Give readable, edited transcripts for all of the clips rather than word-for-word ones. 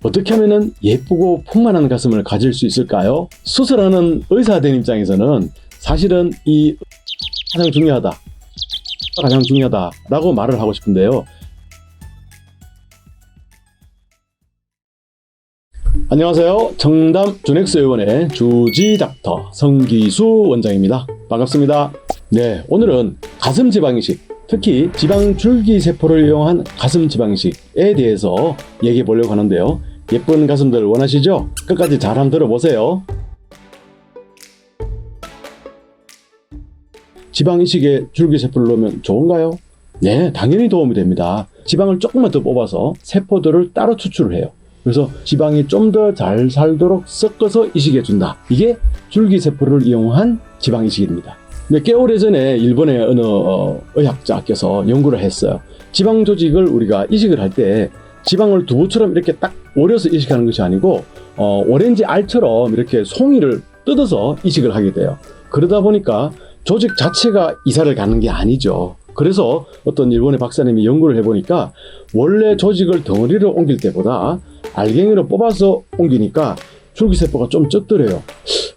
어떻게 하면 예쁘고 풍만한 가슴을 가질 수 있을까요? 수술하는 의사된 입장에서는 사실은 이 가장 중요하다라고 말을 하고 싶은데요. 안녕하세요. 청담 주넥스 의원의 주지닥터 성기수 원장입니다. 반갑습니다. 네, 오늘은 가슴 지방 이식, 특히 지방 줄기 세포를 이용한 가슴 지방 이식에 대해서 얘기해 보려고 하는데요. 예쁜 가슴들 원하시죠? 끝까지 잘 한번 들어보세요. 지방 이식에 줄기 세포를 넣으면 좋은가요? 네, 당연히 도움이 됩니다. 지방을 조금만 더 뽑아서 세포들을 따로 추출을 해요. 그래서 지방이 좀 더 잘 살도록 섞어서 이식해 준다. 이게 줄기세포를 이용한 지방 이식입니다. 꽤 오래전에 일본의 어느 의학자께서 연구를 했어요. 지방 조직을 우리가 이식을 할 때 지방을 두부처럼 이렇게 딱 오려서 이식하는 것이 아니고 오렌지 알처럼 이렇게 송이를 뜯어서 이식을 하게 돼요. 그러다 보니까 조직 자체가 이사를 가는 게 아니죠. 그래서 어떤 일본의 박사님이 연구를 해보니까 원래 조직을 덩어리로 옮길 때보다 알갱이로 뽑아서 옮기니까 줄기세포가 좀 적더래요.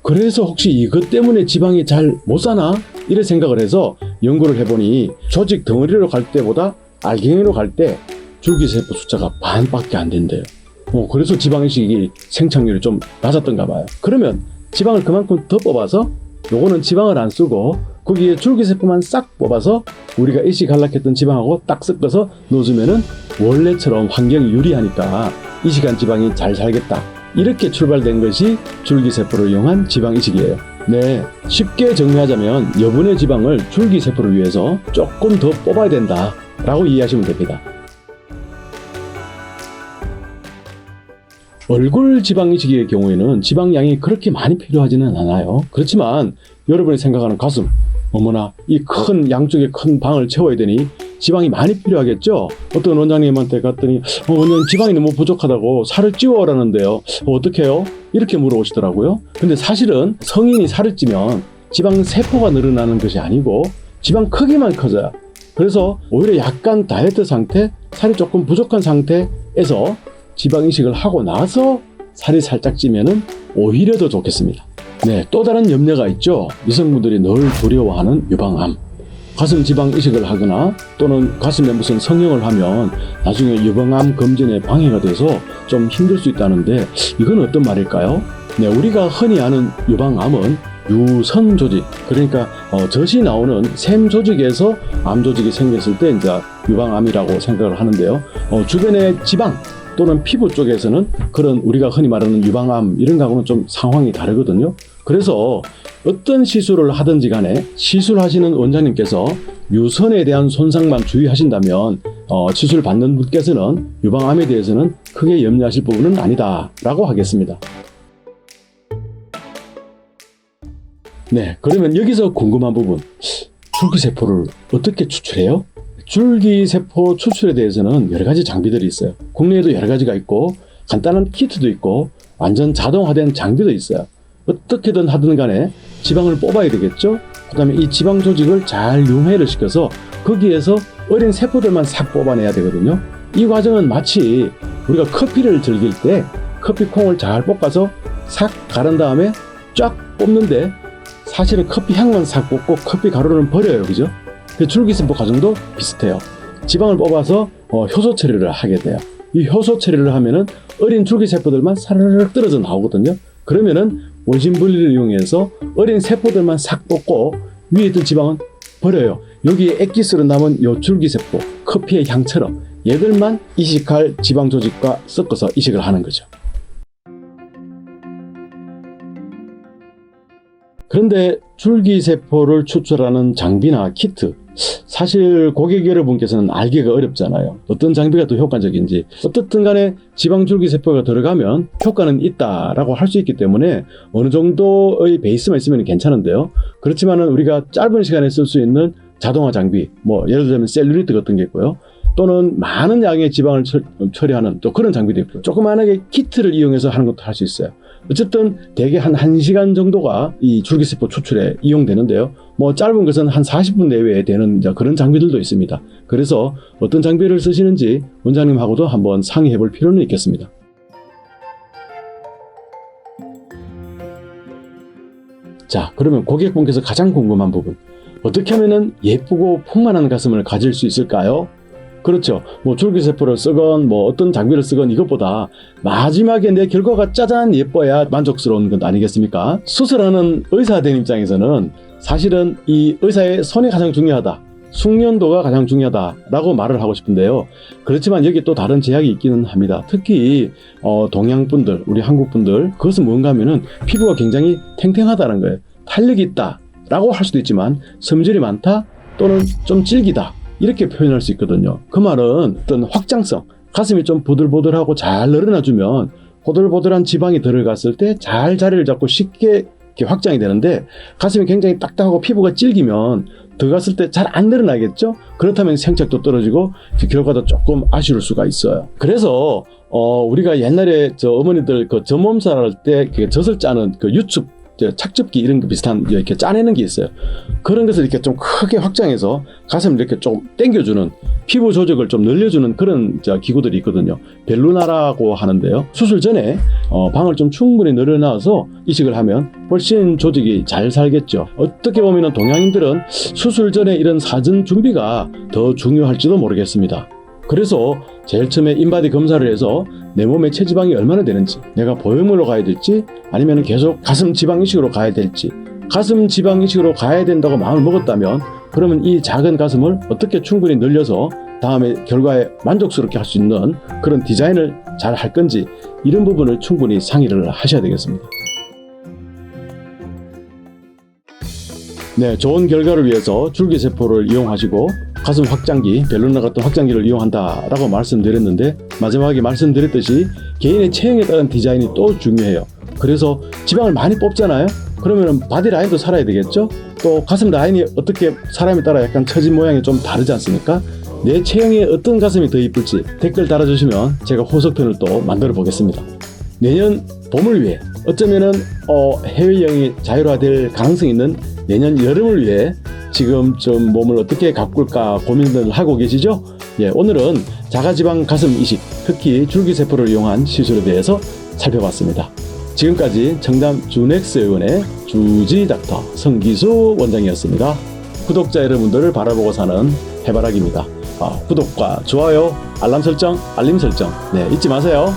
그래서 혹시 이것 때문에 지방이 잘 못 사나? 이런 생각을 해서 연구를 해보니 조직 덩어리로 갈 때보다 알갱이로 갈 때 줄기세포 숫자가 반밖에 안 된대요. 그래서 지방이식이 생착률이 좀 낮았던가 봐요. 그러면 지방을 그만큼 더 뽑아서 요거는 지방을 안 쓰고 거기에 줄기세포만 싹 뽑아서 우리가 이식하려고 했던 지방하고 딱 섞어서 넣어주면은 원래처럼 환경이 유리하니까 이식한 지방이 잘 살겠다. 이렇게 출발된 것이 줄기세포를 이용한 지방 이식이에요. 네, 쉽게 정리하자면 여분의 지방을 줄기세포를 위해서 조금 더 뽑아야 된다 라고 이해하시면 됩니다. 얼굴 지방 이식의 경우에는 지방량이 그렇게 많이 필요하지는 않아요. 그렇지만 여러분이 생각하는 가슴, 어머나 이 큰 양쪽에 큰 방을 채워야 되니 지방이 많이 필요하겠죠. 어떤 원장님한테 갔더니 원장님 지방이 너무 부족하다고 살을 찌워라는데요. 어떻게 해요? 이렇게 물어보시더라고요. 근데 사실은 성인이 살을 찌면 지방 세포가 늘어나는 것이 아니고 지방 크기만 커져요. 그래서 오히려 약간 다이어트 상태, 살이 조금 부족한 상태에서 지방 이식을 하고 나서 살이 살짝 찌면은 오히려 더 좋겠습니다. 네, 또 다른 염려가 있죠. 여성분들이 늘 두려워하는 유방암. 가슴 지방 이식을 하거나 또는 가슴에 무슨 성형을 하면 나중에 유방암 검진에 방해가 돼서 좀 힘들 수 있다는데 이건 어떤 말일까요? 네, 우리가 흔히 아는 유방암은 유선 조직, 그러니까 젖이 나오는 샘 조직에서 암 조직이 생겼을 때 이제 유방암이라고 생각을 하는데요. 주변의 지방 또는 피부 쪽에서는 그런 우리가 흔히 말하는 유방암 이런 거하고는 좀 상황이 다르거든요. 그래서 어떤 시술을 하든지 간에 시술하시는 원장님께서 유선에 대한 손상만 주의하신다면 시술 받는 분께서는 유방암에 대해서는 크게 염려하실 부분은 아니다 라고 하겠습니다. 네, 그러면 여기서 궁금한 부분, 줄기세포를 어떻게 추출해요? 줄기세포 추출에 대해서는 여러 가지 장비들이 있어요. 국내에도 여러 가지가 있고 간단한 키트도 있고 완전 자동화된 장비도 있어요. 어떻게든 하든 간에 지방을 뽑아야 되겠죠. 그 다음에 이 지방 조직을 잘 융해를 시켜서 거기에서 어린 세포들만 싹 뽑아내야 되거든요. 이 과정은 마치 우리가 커피를 즐길 때 커피콩을 잘 볶아서 싹 가른 다음에 쫙 뽑는데 사실은 커피 향만 싹 뽑고 커피 가루는 버려요. 그죠? 줄기세포 과정도 비슷해요. 지방을 뽑아서 효소 처리를 하게 돼요. 이 효소 처리를 하면은 어린 줄기세포들만 사르르 떨어져 나오거든요. 그러면은 원심 분리를 이용해서 어린 세포들만 싹 뽑고 위에 있던 지방은 버려요. 여기에 액기스로 남은 요 줄기세포, 커피의 향처럼 얘들만 이식할 지방 조직과 섞어서 이식을 하는 거죠. 그런데 줄기세포를 추출하는 장비나 키트, 사실 고객 여러분께서는 알기가 어렵잖아요. 어떤 장비가 더 효과적인지. 어떻든 간에 지방 줄기세포가 들어가면 효과는 있다라고 할 수 있기 때문에 어느 정도의 베이스만 있으면 괜찮은데요. 그렇지만은 우리가 짧은 시간에 쓸 수 있는 자동화 장비, 예를 들면 셀룰리트 같은 게 있고요. 또는 많은 양의 지방을 처리하는 또 그런 장비도 있고, 조그만하게 키트를 이용해서 하는 것도 할 수 있어요. 어쨌든 대개 한 1시간 정도가 이 줄기세포 추출에 이용되는데요. 짧은 것은 한 40분 내외에 되는 그런 장비들도 있습니다. 그래서 어떤 장비를 쓰시는지 원장님하고도 한번 상의해 볼 필요는 있겠습니다. 자, 그러면 고객분께서 가장 궁금한 부분. 어떻게 하면은 예쁘고 풍만한 가슴을 가질 수 있을까요? 그렇죠. 뭐 줄기세포를 쓰건 뭐 어떤 장비를 쓰건 이것보다 마지막에 내 결과가 짜잔 예뻐야 만족스러운 것 아니겠습니까? 수술하는 의사가 된 입장에서는 사실은 이 의사의 손이 가장 중요하다. 숙련도가 가장 중요하다라고 말을 하고 싶은데요. 그렇지만 여기 또 다른 제약이 있기는 합니다. 특히 동양분들, 우리 한국분들, 그것은 뭔가 하면은 피부가 굉장히 탱탱하다는 거예요. 탄력이 있다라고 할 수도 있지만 섬질이 많다 또는 좀 질기다 이렇게 표현할 수 있거든요. 그 말은 어떤 확장성, 가슴이 좀 보들보들하고 잘 늘어나주면 보들보들한 지방이 들어갔을 때 잘 자리를 잡고 쉽게 이렇게 확장이 되는데, 가슴이 굉장히 딱딱하고 피부가 질기면 들어갔을 때 잘 안 늘어나겠죠? 그렇다면 생착도 떨어지고 결과도 조금 아쉬울 수가 있어요. 그래서 우리가 옛날에 어머니들 그 젖몸살 할 때 젖을 짜는 그 유축 착즙기 이런 거 비슷한 이렇게 짜내는 게 있어요. 그런 것을 이렇게 좀 크게 확장해서 가슴을 이렇게 좀 당겨주는, 피부 조직을 좀 늘려주는 그런 기구들이 있거든요. 벨루나라고 하는데요. 수술 전에 방을 좀 충분히 늘어놔서 이식을 하면 훨씬 조직이 잘 살겠죠. 어떻게 보면 동양인들은 수술 전에 이런 사전 준비가 더 중요할지도 모르겠습니다. 그래서 제일 처음에 인바디 검사를 해서 내 몸에 체지방이 얼마나 되는지, 내가 보형물로 가야 될지 아니면 계속 가슴 지방 이식으로 가야 될지, 가슴 지방 이식으로 가야 된다고 마음을 먹었다면 그러면 이 작은 가슴을 어떻게 충분히 늘려서 다음에 결과에 만족스럽게 할 수 있는 그런 디자인을 잘 할 건지, 이런 부분을 충분히 상의를 하셔야 되겠습니다. 네, 좋은 결과를 위해서 줄기세포를 이용하시고 가슴 확장기, 벨루나 같은 확장기를 이용한다라고 말씀드렸는데, 마지막에 말씀드렸듯이 개인의 체형에 따른 디자인이 또 중요해요. 그래서 지방을 많이 뽑잖아요. 그러면 바디 라인도 살아야 되겠죠. 또 가슴 라인이 어떻게 사람에 따라 약간 처진 모양이 좀 다르지 않습니까? 내 체형에 어떤 가슴이 더 이쁠지 댓글 달아주시면 제가 후속편을 또 만들어 보겠습니다. 내년 봄을 위해, 어쩌면은 해외여행이 자유화될 가능성이 있는 내년 여름을 위해 지금 좀 몸을 어떻게 가꿀까 고민을 하고 계시죠? 예, 오늘은 자가지방 가슴 이식, 특히 줄기세포를 이용한 시술에 대해서 살펴봤습니다. 지금까지 청담 주넥스 의원의 주지닥터 성기수 원장이었습니다. 구독자 여러분들을 바라보고 사는 해바라기입니다. 구독과 좋아요, 알람 설정, 알림 설정 잊지 마세요.